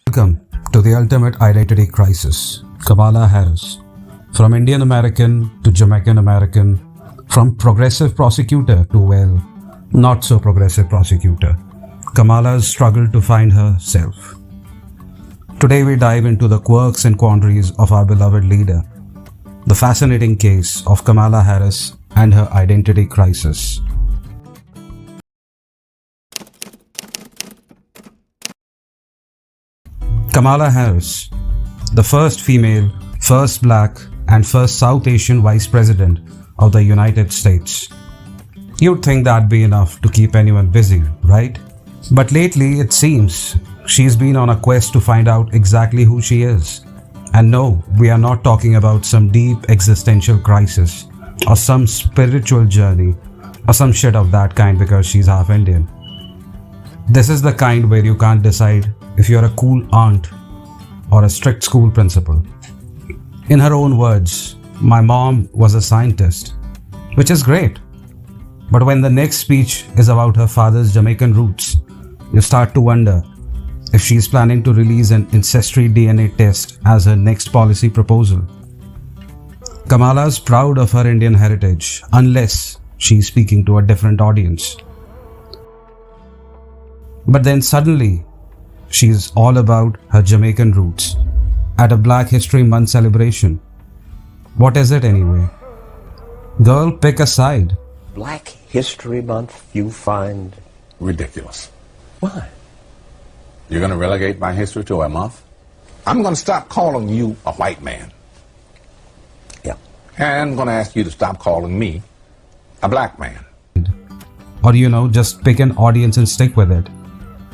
Welcome to the ultimate identity crisis. Kamala Harris. From Indian American to Jamaican American, from progressive prosecutor to, well, not so progressive prosecutor, Kamala's struggled to find herself. Today we dive into the quirks and quandaries of our beloved leader, the fascinating case of Kamala Harris and her identity crisis. Kamala Harris, the first female, first black, and first South Asian Vice President of the United States. You'd think that'd be enough to keep anyone busy, right? But lately, it seems she's been on a quest to find out exactly who she is. And no, we are not talking about some deep existential crisis or some spiritual journey or some shit of that kind because she's half Indian. This is the kind where you can't decide if you're a cool aunt or a strict school principal. In her own words, my mom was a scientist, which is great. But when the next speech is about her father's Jamaican roots, you start to wonder if she's planning to release an ancestry DNA test as her next policy proposal. Kamala's proud of her Indian heritage, unless she's speaking to a different audience. But then suddenly, she's all about her Jamaican roots at a Black History Month celebration. What is it anyway? Girl, pick a side. Black History Month you find Ridiculous. why? You're going to relegate my history to a month? I'm going to stop calling you a white man. Yeah. And I'm going to ask you to stop calling me a black man. Or just pick an audience and stick with it.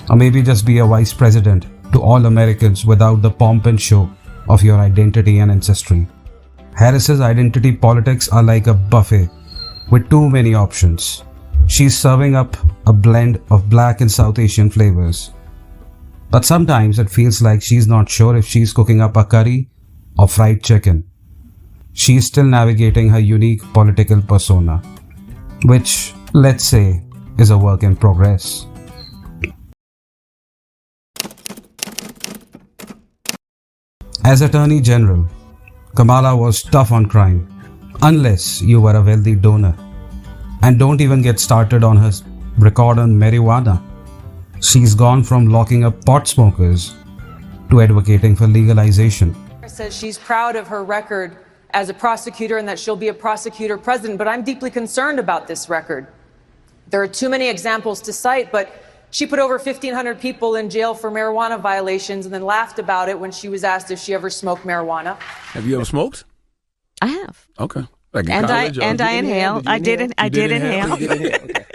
Or maybe just be a vice president to all Americans without the pomp and show of your identity and ancestry. Harris's identity politics are like a buffet with too many options. She's serving up a blend of black and South Asian flavors. But sometimes it feels like she's not sure if she's cooking up a curry or fried chicken. She's still navigating her unique political persona, which, let's say, is a work in progress. As Attorney General, Kamala was tough on crime, unless you were a wealthy donor. And don't even get started on her record on marijuana. She's gone from locking up pot smokers to advocating for legalization. Says she's proud of her record as a prosecutor and that she'll be a prosecutor president, but I'm deeply concerned about this record. There are too many examples to cite, but she put over 1,500 people in jail for marijuana violations and then laughed about it when she was asked if she ever smoked marijuana. Have you ever smoked? I have. Okay. Like in And college, I inhale. I did inhale. Okay.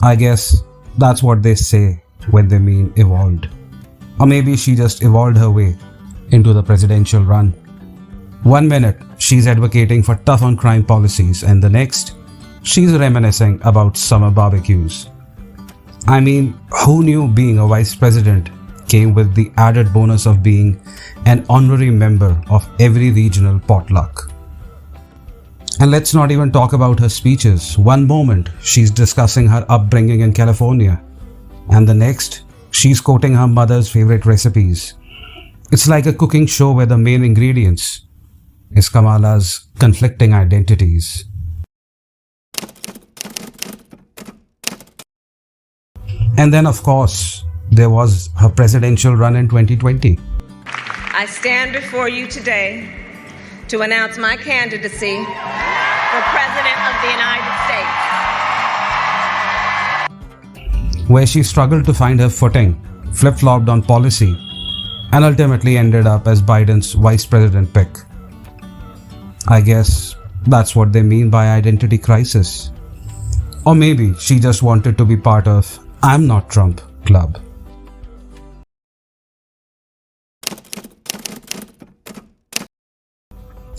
I guess that's what they say when they mean evolved. Or maybe she just evolved her way into the presidential run. 1 minute, she's advocating for tough on crime policies, and the next, she's reminiscing about summer barbecues. I mean, who knew being a vice president came with the added bonus of being an honorary member of every regional potluck? And let's not even talk about her speeches. One moment, she's discussing her upbringing in California, and the next, she's quoting her mother's favorite recipes. It's like a cooking show where the main ingredients is Kamala's conflicting identities. And then, of course, there was her presidential run in 2020. I stand before you today to announce my candidacy for President of the United States. Where she struggled to find her footing, flip-flopped on policy, and ultimately ended up as Biden's vice president pick. I guess that's what they mean by identity crisis. Or maybe she just wanted to be part of I'm Not Trump club.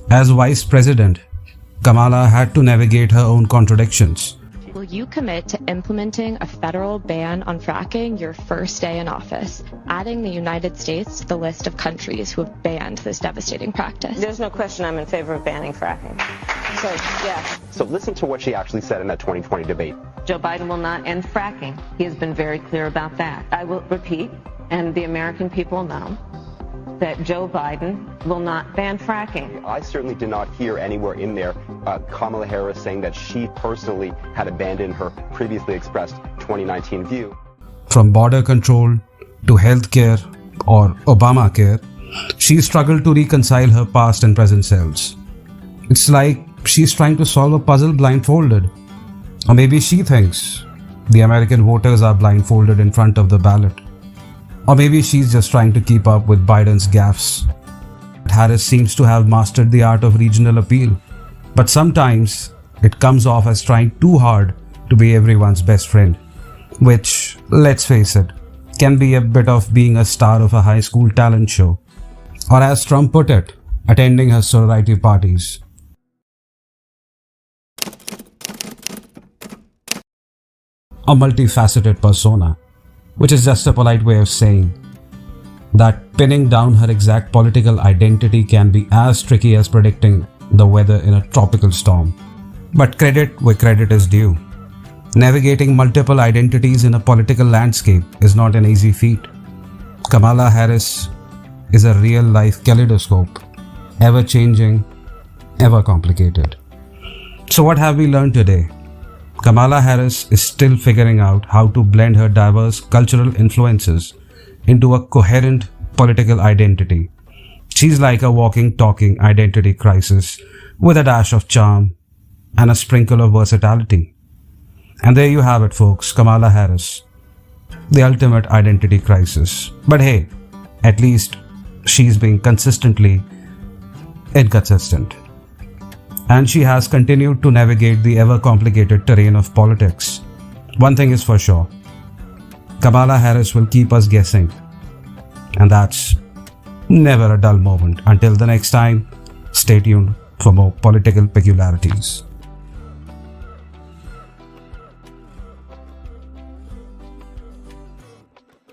As vice president, Kamala had to navigate her own contradictions. Will you commit to implementing a federal ban on fracking your first day in office, adding the United States to the list of countries who have banned this devastating practice? There's no question I'm in favor of banning fracking. So, yeah. So listen to what she actually said in that 2020 debate. Joe Biden will not end fracking. He has been very clear about that. I will repeat, and the American people know that Joe Biden will not ban fracking. I certainly did not hear anywhere in there Kamala Harris saying that she personally had abandoned her previously expressed 2019 view. From border control to healthcare or Obamacare, she struggled to reconcile her past and present selves. It's like she's trying to solve a puzzle blindfolded. Or maybe she thinks the American voters are blindfolded in front of the ballot. Or maybe she's just trying to keep up with Biden's gaffes. Harris seems to have mastered the art of regional appeal, but sometimes it comes off as trying too hard to be everyone's best friend, which, let's face it, can be a bit of being a star of a high school talent show. Or as Trump put it, attending her sorority parties. A multifaceted persona, which is just a polite way of saying that pinning down her exact political identity can be as tricky as predicting the weather in a tropical storm. But credit where credit is due. Navigating multiple identities in a political landscape is not an easy feat. Kamala Harris is a real-life kaleidoscope, ever-changing, ever-complicated. So what have we learned today? Kamala Harris is still figuring out how to blend her diverse cultural influences into a coherent political identity. She's like a walking, talking identity crisis with a dash of charm and a sprinkle of versatility. And there you have it, folks, Kamala Harris, the ultimate identity crisis. But hey, at least she's being consistently inconsistent. And she has continued to navigate the ever-complicated terrain of politics. One thing is for sure, Kamala Harris will keep us guessing. And that's never a dull moment. Until the next time, stay tuned for more political peculiarities.